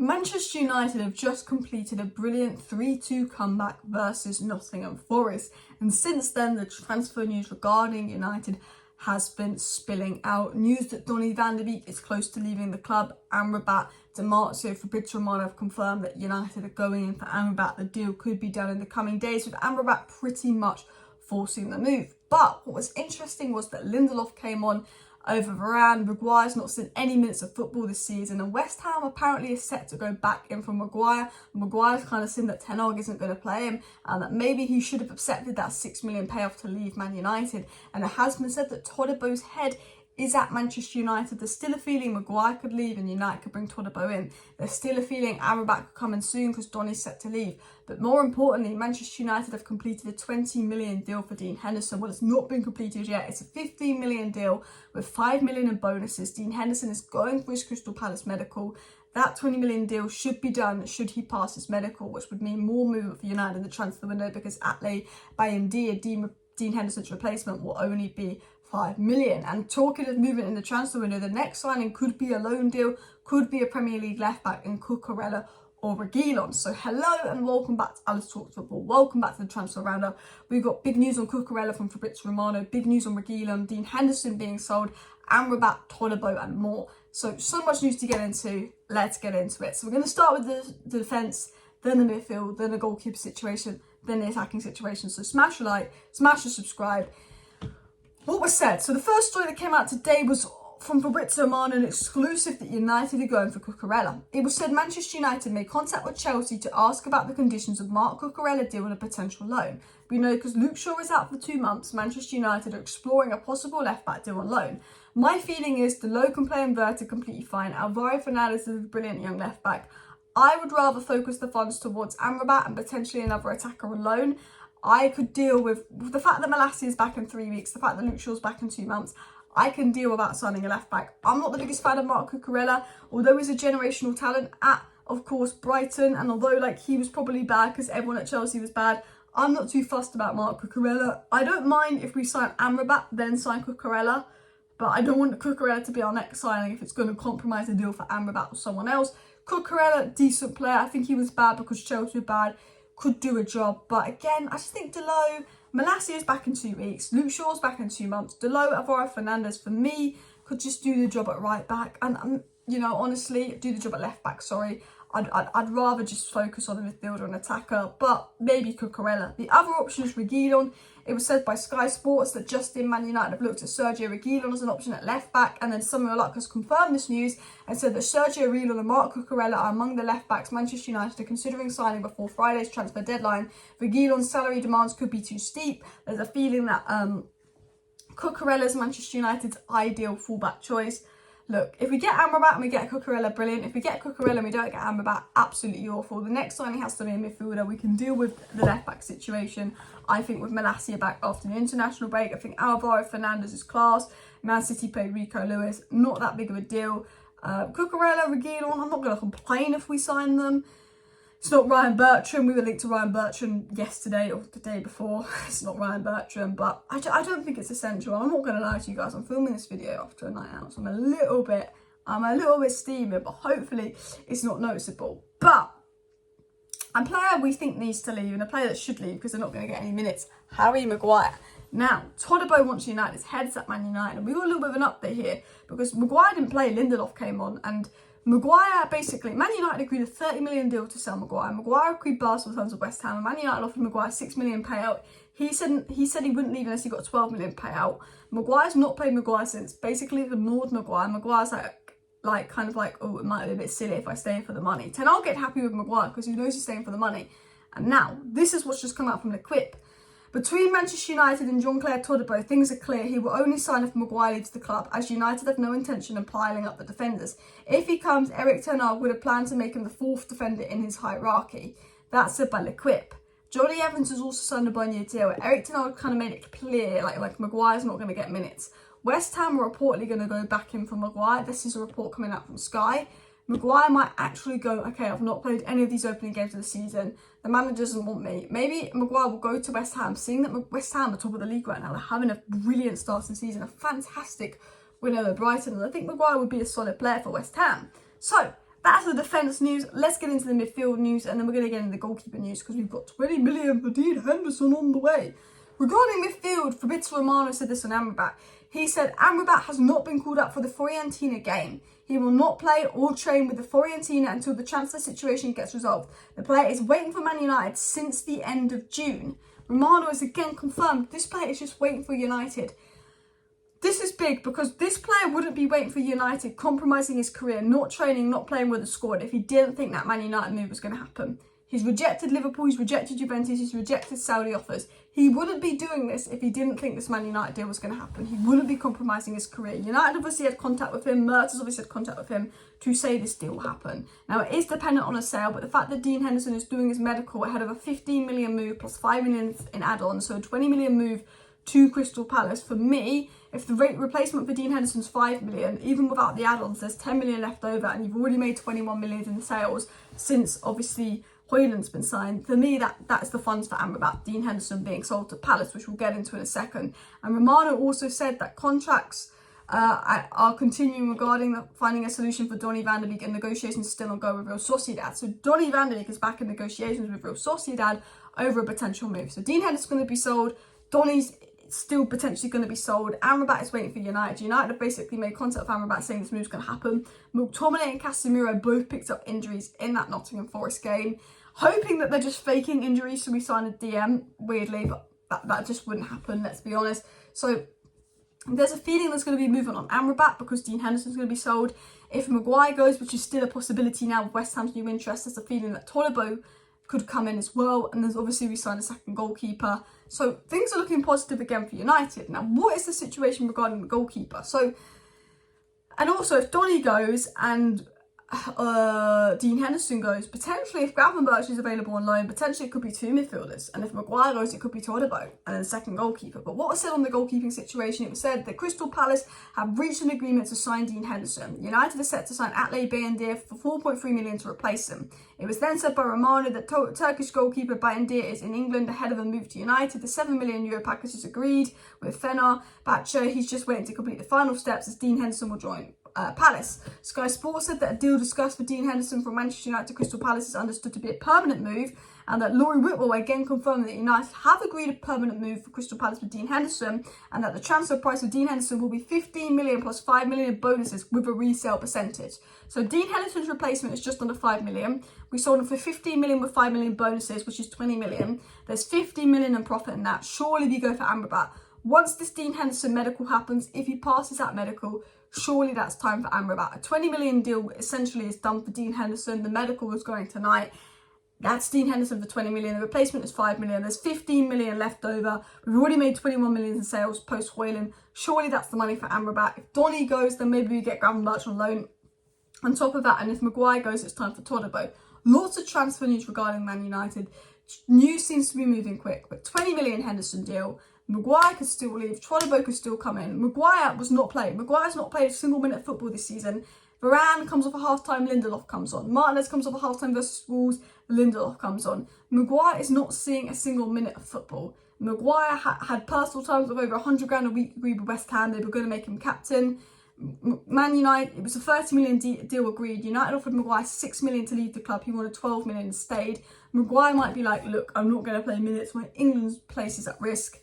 Manchester United have just completed a brilliant 3-2 comeback versus Nottingham Forest, and since then the transfer news regarding United has been spilling out. News that Donny van de Beek is close to leaving the club. Amrabat, Fabrizio Romano have confirmed that United are going in for Amrabat. The deal could be done in the coming days, with Amrabat pretty much forcing the move. But what was interesting was that Lindelof came on over Varane. Maguire's not seen any minutes of football this season, and West Ham apparently is set to go back in from Maguire. Maguire's kind of seen that Ten Hag isn't going to play him, and that maybe he should have accepted that £6 million payoff to leave Man United. And it has been said that Todibo's head is at Manchester United. There's still a feeling Maguire could leave and United could bring Todibo in. There's still a feeling Amrabat could come in soon because Donny's set to leave. But more importantly, Manchester United have completed a £20 million deal for Dean Henderson. Well, it's not been completed yet. It's a £15 million deal with £5 million in bonuses. Dean Henderson is going for his Crystal Palace medical. That £20 million deal should be done should he pass his medical, which would mean more movement for United in the transfer window, because Atley Bayindir, Dean Henderson's replacement, will only be £5 million. And talking of movement in the transfer window, the next signing could be a loan deal, could be a Premier League left back in Cucurella or Reguilon. So hello and welcome back to Alice Talks Football. Welcome back to the transfer roundup. We've got big news on Cucurella from Fabrizio Romano, big news on Reguilon, Dean Henderson being sold, Amrabat, Todibo and more. So much news to get into. Let's get into it. So we're going to start with the defence, then the midfield, then the goalkeeper situation, then the attacking situation. So smash a like, smash a subscribe. What was said? So the first story that came out today was from Fabrizio Romano, an exclusive that United are going for Cucurella. It was said Manchester United made contact with Chelsea to ask about the conditions of Marc Cucurella deal and a potential loan. We know because Luke Shaw is out for 2 months, Manchester United are exploring a possible left-back deal on loan. My feeling is Dalot can play inverted completely fine. Alvaro Fernandez is a brilliant young left-back. I would rather focus the funds towards Amrabat and potentially another attacker on loan. I could deal with the fact that Malassi is back in 3 weeks, the fact that Luke Shaw's back in 2 months. I can deal without signing a left back. I'm not the biggest fan of Marc Cucurella, although he's a generational talent at, of course, Brighton. And although he was probably bad because everyone at Chelsea was bad, I'm not too fussed about Marc Cucurella. I don't mind if we sign Amrabat, then sign Cucurella. But I don't want Cucurella to be our next signing if it's going to compromise the deal for Amrabat or someone else. Cucurella, decent player. I think he was bad because Chelsea were bad. Could do a job. But again, I just think Dalot, Malassi is back in 2 weeks. Luke Shaw's back in 2 months. Dalot, Alvaro Fernandez, for me, could just do the job at right back. And honestly, do the job at left back, sorry. I'd rather just focus on a midfielder and attacker, but maybe Cucurella. The other option is Reguilon. It was said by Sky Sports that Justin Man United have looked at Sergio Reguilon as an option at left back, and then Samuel Luck has confirmed this news and said that Sergio Reguilon and Marc Cucurella are among the left backs Manchester United are considering signing before Friday's transfer deadline. Reguilon's salary demands could be too steep. There's a feeling that Cucurella is Manchester United's ideal fullback choice. Look, if we get Amrabat and we get Cucurella, brilliant. If we get Cucurella and we don't get Amrabat, absolutely awful. The next signing has to be a midfielder. We can deal with the left-back situation. I think with Malassi back after the international break, I think Alvaro Fernandez is class. Man City played Rico Lewis, not that big of a deal. Cucurella, Reguilon, I'm not going to complain if we sign them. It's not Ryan Bertrand. We were linked to Ryan Bertrand yesterday or the day before. It's not Ryan Bertrand, but I don't think it's essential. I'm not going to lie to you guys. I'm filming this video after a night out, so I'm a little bit steamy, but hopefully it's not noticeable. But a player we think needs to leave and a player that should leave because they're not going to get any minutes, Harry Maguire. Now, Todibo wants United's heads at Man United, and we got a little bit of an update here because Maguire didn't play, Lindelof came on, and Maguire, basically, Man United agreed a £30 million deal to sell Maguire. Maguire agreed Barcelona terms of West Ham, and Man United offered Maguire £6 million payout. He said he wouldn't leave unless he got a £12 million payout. Maguire's not played Maguire since. Basically, ignored Maguire. Maguire's kind of like, oh, it might be a bit silly if I stay for the money. Ten Hag get happy with Maguire because he knows he's staying for the money. And now, this is what's just come out from the quip. Between Manchester United and Jean-Claire Todibo, things are clear. He will only sign if Maguire leaves the club, as United have no intention of piling up the defenders. If he comes, Eric Ten Hag would have planned to make him the 4th defender in his hierarchy. That's said by the quip. Johnny Evans has also signed a 1-year deal. Eric Ten Hag kind of made it clear, like Maguire's not going to get minutes. West Ham are reportedly going to go back in for Maguire. This is a report coming out from Sky. Maguire might actually go, okay, I've not played any of these opening games of the season. The manager doesn't want me. Maybe Maguire will go to West Ham, seeing that West Ham are top of the league right now. They're having a brilliant start to the season, a fantastic win over Brighton. And I think Maguire would be a solid player for West Ham. So, That's the defence news. Let's get into the midfield news, and then we're going to get into the goalkeeper news because we've got 20 million for Dean Henderson on the way. Regarding midfield, Fabrizio Romano said this on Amrabat. He said Amrabat has not been called up for the Fiorentina game. He will not play or train with the Fiorentina until the transfer situation gets resolved. The player is waiting for Man United since the end of June. Romano has again confirmed this player is just waiting for United. This is big because this player wouldn't be waiting for United, compromising his career, not training, not playing with the squad if he didn't think that Man United move was going to happen. He's rejected Liverpool, he's rejected Juventus, he's rejected Saudi offers. He wouldn't be doing this if he didn't think this Man United deal was going to happen. He wouldn't be compromising his career. United obviously had contact with him, Mertens obviously had contact with him to say this deal will happen. Now it is dependent on a sale, but the fact that Dean Henderson is doing his medical ahead of a 15 million move plus 5 million in add-ons, so a 20 million move to Crystal Palace, for me, if the rate replacement for Dean Henderson's 5 million, even without the add-ons, there's 10 million left over, and you've already made 21 million in sales since obviously Højlund's been signed. For me, that's the funds for Amrabat, Dean Henderson being sold to Palace, which we'll get into in a second. And Romano also said that contracts are continuing regarding finding a solution for Donny van der Beek, and negotiations still ongoing with Real Sociedad. So Donny van der Beek is back in negotiations with Real Sociedad over a potential move. So Dean Henderson's going to be sold. Donny's still potentially going to be sold. Amrabat is waiting for United. United have basically made contact with Amrabat saying this move's going to happen. McTominay and Casemiro both picked up injuries in that Nottingham Forest game. Hoping that they're just faking injuries so we sign a DM, weirdly, but that just wouldn't happen, let's be honest. So there's a feeling there's going to be movement on Amrabat because Dean Henderson's going to be sold. If Maguire goes, which is still a possibility now with West Ham's new interest, there's a feeling that Todibo could come in as well, and there's obviously we signed a second goalkeeper. So things are looking positive again for United. Now, what is the situation regarding the goalkeeper? So, and also if Donny goes and Dean Henderson goes, potentially if Gravenberch is available on loan, potentially it could be 2 midfielders, and if Maguire goes, it could be Todibo and then a second goalkeeper. But what was said on the goalkeeping situation, it was said that Crystal Palace have reached an agreement to sign Dean Henderson. United is set to sign Atle Bayındır for 4.3 million to replace him. It was then said by Romano that Turkish goalkeeper Bayındır is in England ahead of a move to United. The €7 million package is agreed with Fenerbahçe. He's just waiting to complete the final steps as Dean Henderson will join Palace. Sky Sports said that a deal discussed for Dean Henderson from Manchester United to Crystal Palace is understood to be a permanent move, and that Laurie Whitwell again confirmed that United have agreed a permanent move for Crystal Palace with Dean Henderson, and that the transfer price of Dean Henderson will be 15 million plus 5 million in bonuses with a resale percentage. So Dean Henderson's replacement is just under 5 million. We sold him for 15 million with 5 million bonuses, which is 20 million. There's 15 million in profit in that. Surely we go for Amrabat. Once this Dean Henderson medical happens, if he passes that medical, surely that's time for Amrabat. A 20 million deal essentially is done for Dean Henderson. The medical is going tonight. That's Dean Henderson for 20 million. The replacement is 5 million. There's 15 million left over. We've already made 21 million in sales post Højlund. Surely that's the money for Amrabat. If Donny goes, then maybe we get Gravenberch on loan on top of that. And if Maguire goes, it's time for Todibo. Lots of transfer news regarding Man United. News seems to be moving quick, but 20 million Henderson deal. Maguire could still leave. Todibo could still come in. Maguire was not playing. Maguire's not played a single minute of football this season. Varane comes off a half-time, Lindelof comes on. Martinez comes off a half-time versus Wolves, Lindelof comes on. Maguire is not seeing a single minute of football. Maguire had personal terms of over 100 grand a week agreed with West Ham. They were going to make him captain. Man United, it was a 30 million deal agreed. United offered Maguire 6 million to leave the club. He wanted 12 million and stayed. Maguire might be like, look, I'm not going to play minutes. My England's place is at risk.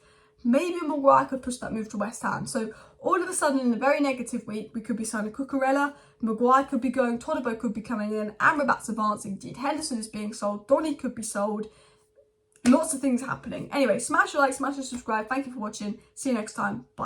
Maybe Maguire could push that move to West Ham. So all of a sudden, in a very negative week, we could be signing Cucurella, Maguire could be going, Todibo could be coming in, Amrabat's advancing, Dean Henderson is being sold, Donny could be sold. Lots of things happening. Anyway, smash a like, smash a subscribe. Thank you for watching. See you next time. Bye.